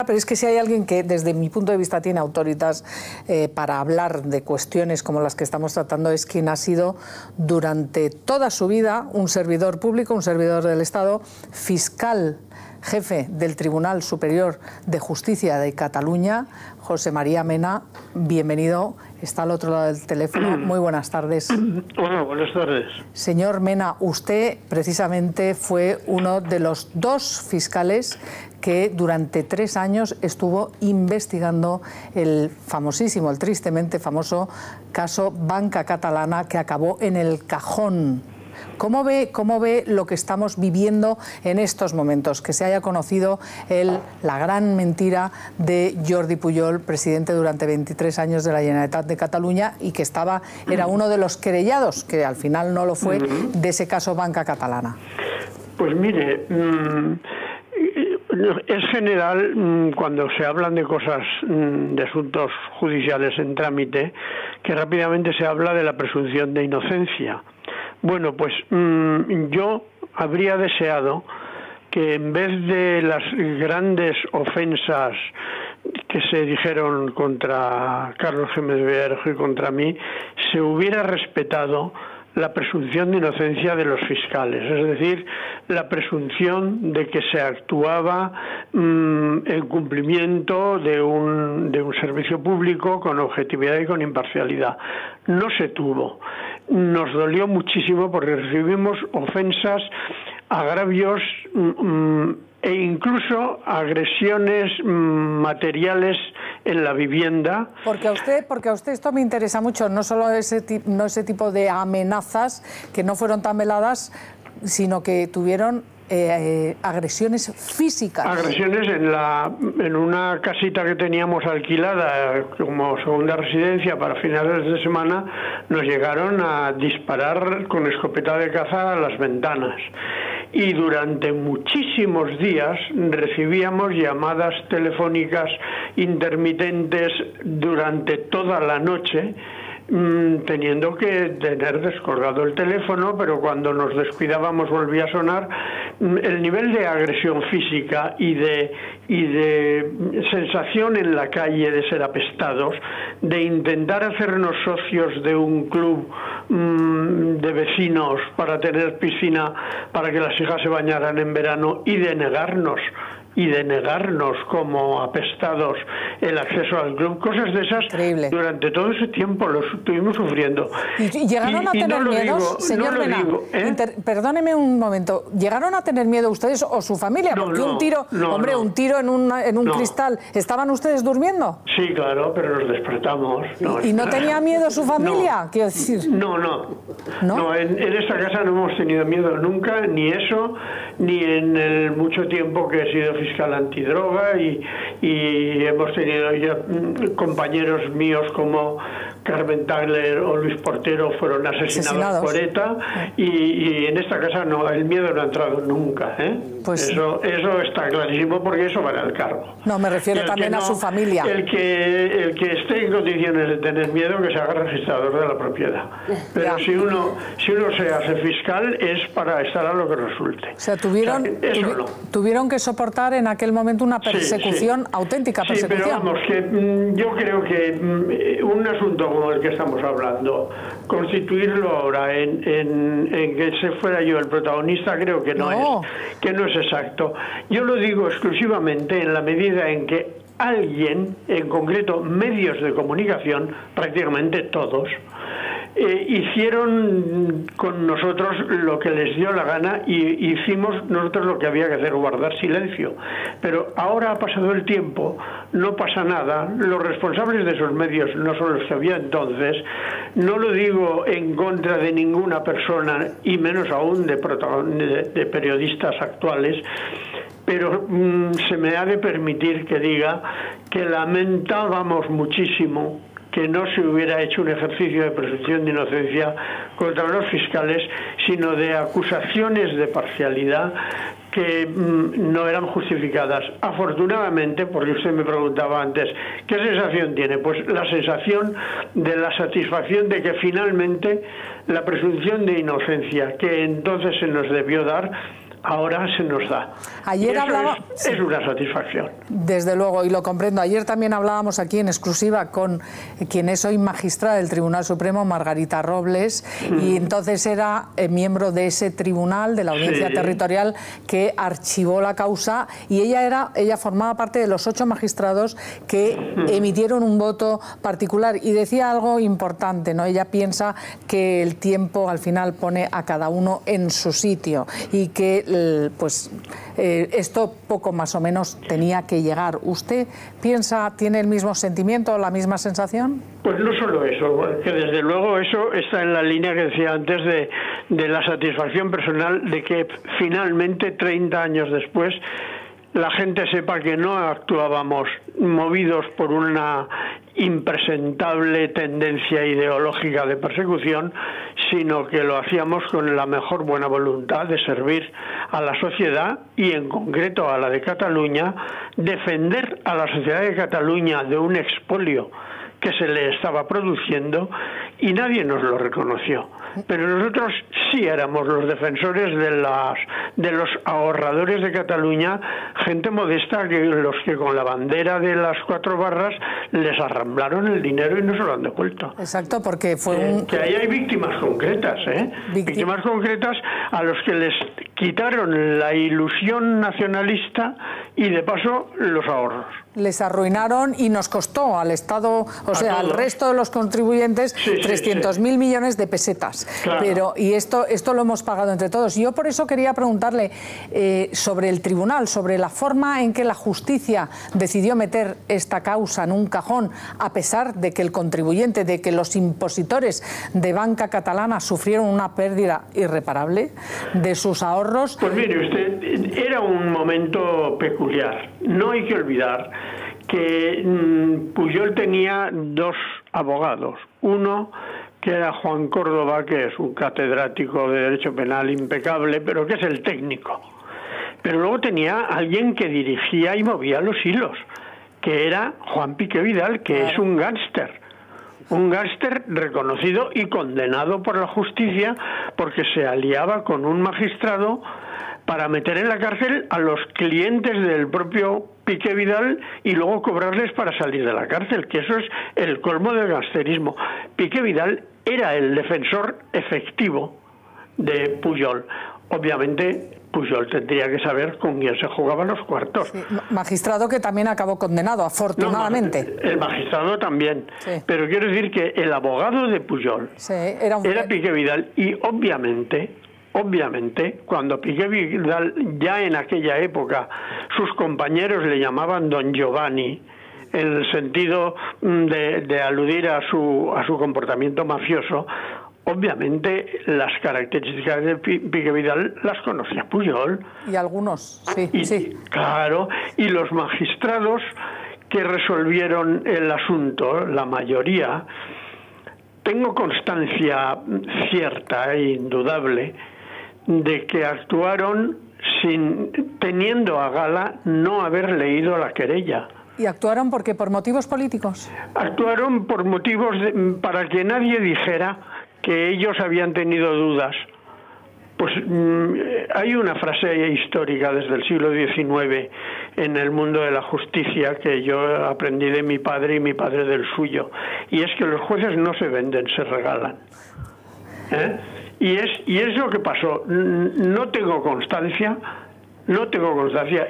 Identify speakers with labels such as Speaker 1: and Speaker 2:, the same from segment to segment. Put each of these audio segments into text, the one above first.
Speaker 1: Pero es que si hay alguien que desde mi punto de vista tiene autoritas para hablar de cuestiones como las que estamos tratando, es quien ha sido durante toda su vida un servidor público, un servidor del Estado, fiscal jefe del Tribunal Superior de Justicia de Cataluña, José María Mena. Bienvenido, está al otro lado del teléfono. Muy buenas tardes.
Speaker 2: Hola, buenas tardes.
Speaker 1: Señor Mena, usted precisamente fue uno de los dos fiscales que durante 3 años estuvo investigando el famosísimo, el tristemente famoso caso Banca Catalana, que acabó en el cajón. ¿Cómo ve lo que estamos viviendo en estos momentos? Que se haya conocido la gran mentira de Jordi Pujol, presidente durante 23 años de la Generalitat de Cataluña, y que era uno de los querellados, que al final no lo fue, de ese caso Banca Catalana.
Speaker 2: Pues mire, es general cuando se hablan de cosas, de asuntos judiciales en trámite, que rápidamente se habla de la presunción de inocencia. Bueno, pues yo habría deseado que en vez de las grandes ofensas que se dijeron contra Carlos Gémez Berjo y contra mí, se hubiera respetado la presunción de inocencia de los fiscales, es decir, la presunción de que se actuaba en cumplimiento de un servicio público con objetividad y con imparcialidad. No se tuvo. Nos dolió muchísimo porque recibimos ofensas, agravios e incluso agresiones materiales en la vivienda.
Speaker 1: Porque a usted esto me interesa mucho, no solo ese tipo de amenazas que no fueron tan veladas, sino que tuvieron agresiones físicas.
Speaker 2: Agresiones en una casita que teníamos alquilada como segunda residencia para finales de semana, nos llegaron a disparar con escopeta de caza a las ventanas. Y durante muchísimos días recibíamos llamadas telefónicas intermitentes durante toda la noche, teniendo que tener descolgado el teléfono, pero cuando nos descuidábamos volvía a sonar. El nivel de agresión física y de sensación en la calle de ser apestados, de intentar hacernos socios de un club de vecinos para tener piscina para que las hijas se bañaran en verano y de negarnos como apestados el acceso al club, cosas de esas.
Speaker 1: Increíble.
Speaker 2: Durante todo ese tiempo lo estuvimos sufriendo.
Speaker 1: ¿Y llegaron a tener miedo, señor Mena? Perdóneme un momento, ¿llegaron a tener miedo ustedes o su familia? Porque un tiro en un cristal, ¿estaban ustedes durmiendo?
Speaker 2: Sí, claro, pero nos despertamos.
Speaker 1: ¿Y no tenía miedo su familia? Quiero decir.
Speaker 2: No, en esta casa no hemos tenido miedo nunca, ni eso, ni en el mucho tiempo que he sido fiscal antidroga, y hemos tenido ya compañeros míos como Carmen Tagler o Luis Portero fueron asesinados por ETA, y en esta casa no, el miedo no ha entrado nunca, Pues eso está clarísimo, porque eso va en el cargo.
Speaker 1: No, me refiero también a su familia.
Speaker 2: El que esté en condiciones de tener miedo, que se haga registrador de la propiedad. Pero si uno se hace fiscal es para estar a lo que resulte.
Speaker 1: O sea, tuvieron que soportar en aquel momento una persecución, auténtica persecución.
Speaker 2: Sí, pero vamos, que yo creo que un asunto como el que estamos hablando, constituirlo ahora en que se fuera yo el protagonista, creo que no es exacto. Yo lo digo exclusivamente en la medida en que alguien, en concreto medios de comunicación, prácticamente todos, hicieron con nosotros lo que les dio la gana, y hicimos nosotros lo que había que hacer, guardar silencio. Pero ahora ha pasado el tiempo, no pasa nada, los responsables de esos medios no son los que había entonces. No lo digo en contra de ninguna persona, y menos aún de periodistas actuales, pero se me ha de permitir que diga que lamentábamos muchísimo que no se hubiera hecho un ejercicio de presunción de inocencia contra los fiscales, sino de acusaciones de parcialidad que no eran justificadas. Afortunadamente, porque usted me preguntaba antes, ¿qué sensación tiene? Pues la sensación de la satisfacción de que finalmente la presunción de inocencia que entonces se nos debió dar ahora se nos da.
Speaker 1: Ayer hablaba...
Speaker 2: es una satisfacción.
Speaker 1: Desde luego, y lo comprendo. Ayer también hablábamos aquí en exclusiva con quien es hoy magistrada del Tribunal Supremo, Margarita Robles, y entonces era miembro de ese tribunal, de la Audiencia Territorial, que archivó la causa, y ella formaba parte de los 8 magistrados que emitieron un voto particular, y decía algo importante, ¿no? Ella piensa que el tiempo al final pone a cada uno en su sitio, y que esto poco más o menos tenía que llegar. ¿Usted piensa, tiene el mismo sentimiento, la misma sensación?
Speaker 2: Pues no solo eso, que desde luego eso está en la línea que decía antes de la satisfacción personal de que finalmente 30 años después la gente sepa que no actuábamos movidos por una impresentable tendencia ideológica de persecución, sino que lo hacíamos con la mejor buena voluntad de servir a la sociedad y en concreto a la de Cataluña, defender a la sociedad de Cataluña de un expolio que se le estaba produciendo y nadie nos lo reconoció. Pero nosotros sí éramos los defensores de los ahorradores de Cataluña, gente modesta, los que con la bandera de las 4 barras les arramblaron el dinero y no se lo han devuelto.
Speaker 1: Exacto, porque fue
Speaker 2: que ahí hay víctimas concretas, víctimas concretas a los que les quitaron la ilusión nacionalista y de paso los ahorros.
Speaker 1: Les arruinaron y nos costó al Estado, al resto de los contribuyentes, 300.000 millones de pesetas. Claro. Y esto lo hemos pagado entre todos. Yo por eso quería preguntarle sobre el tribunal, sobre la forma en que la justicia decidió meter esta causa en un cajón, a pesar de que el contribuyente, de que los impositores de banca catalana sufrieron una pérdida irreparable de sus ahorros.
Speaker 2: Pues mire usted, era un momento peculiar. No hay que olvidar que Pujol tenía 2 abogados. Uno que era Juan Córdoba, que es un catedrático de Derecho Penal impecable, pero que es el técnico. Pero luego tenía alguien que dirigía y movía los hilos, que era Juan Piqué Vidal, que es un gángster. Un gángster reconocido y condenado por la justicia porque se aliaba con un magistrado para meter en la cárcel a los clientes del propio Piqué Vidal y luego cobrarles para salir de la cárcel, que eso es el colmo del gangsterismo. Piqué Vidal era el defensor efectivo de Pujol. Obviamente Pujol tendría que saber con quién se jugaban los cuartos.
Speaker 1: Sí, magistrado que también acabó condenado, afortunadamente.
Speaker 2: No, el magistrado también. Sí. Pero quiero decir que el abogado de Pujol era Piqué Vidal y obviamente, cuando Piqué Vidal, ya en aquella época, sus compañeros le llamaban Don Giovanni, en el sentido de aludir a su comportamiento mafioso, obviamente las características de Piqué Vidal las conocía Pujol.
Speaker 1: Y algunos, sí.
Speaker 2: Claro, y los magistrados que resolvieron el asunto, la mayoría, tengo constancia cierta e indudable de que actuaron teniendo a gala no haber leído la querella.
Speaker 1: ¿Y actuaron porque por motivos políticos?
Speaker 2: Actuaron por motivos para que nadie dijera que ellos habían tenido dudas. Pues hay una frase histórica desde el siglo XIX en el mundo de la justicia que yo aprendí de mi padre y mi padre del suyo, y es que los jueces no se venden, se regalan. Y es lo que pasó. No tengo constancia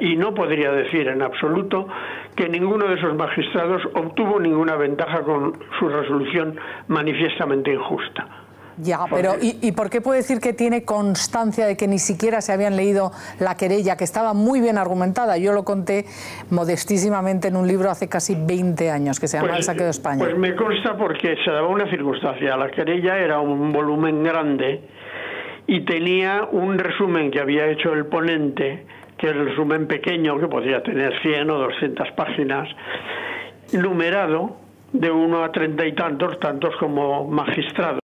Speaker 2: y no podría decir en absoluto que ninguno de esos magistrados obtuvo ninguna ventaja con su resolución manifiestamente injusta.
Speaker 1: Ya, pero ¿y por qué puede decir que tiene constancia de que ni siquiera se habían leído la querella, que estaba muy bien argumentada? Yo lo conté modestísimamente en un libro hace casi 20 años, que se llama El saqueo de España.
Speaker 2: Pues me consta porque se daba una circunstancia. La querella era un volumen grande y tenía un resumen que había hecho el ponente, que es el resumen pequeño, que podría tener 100 o 200 páginas, numerado de 1 a 30 y tantos como magistrado.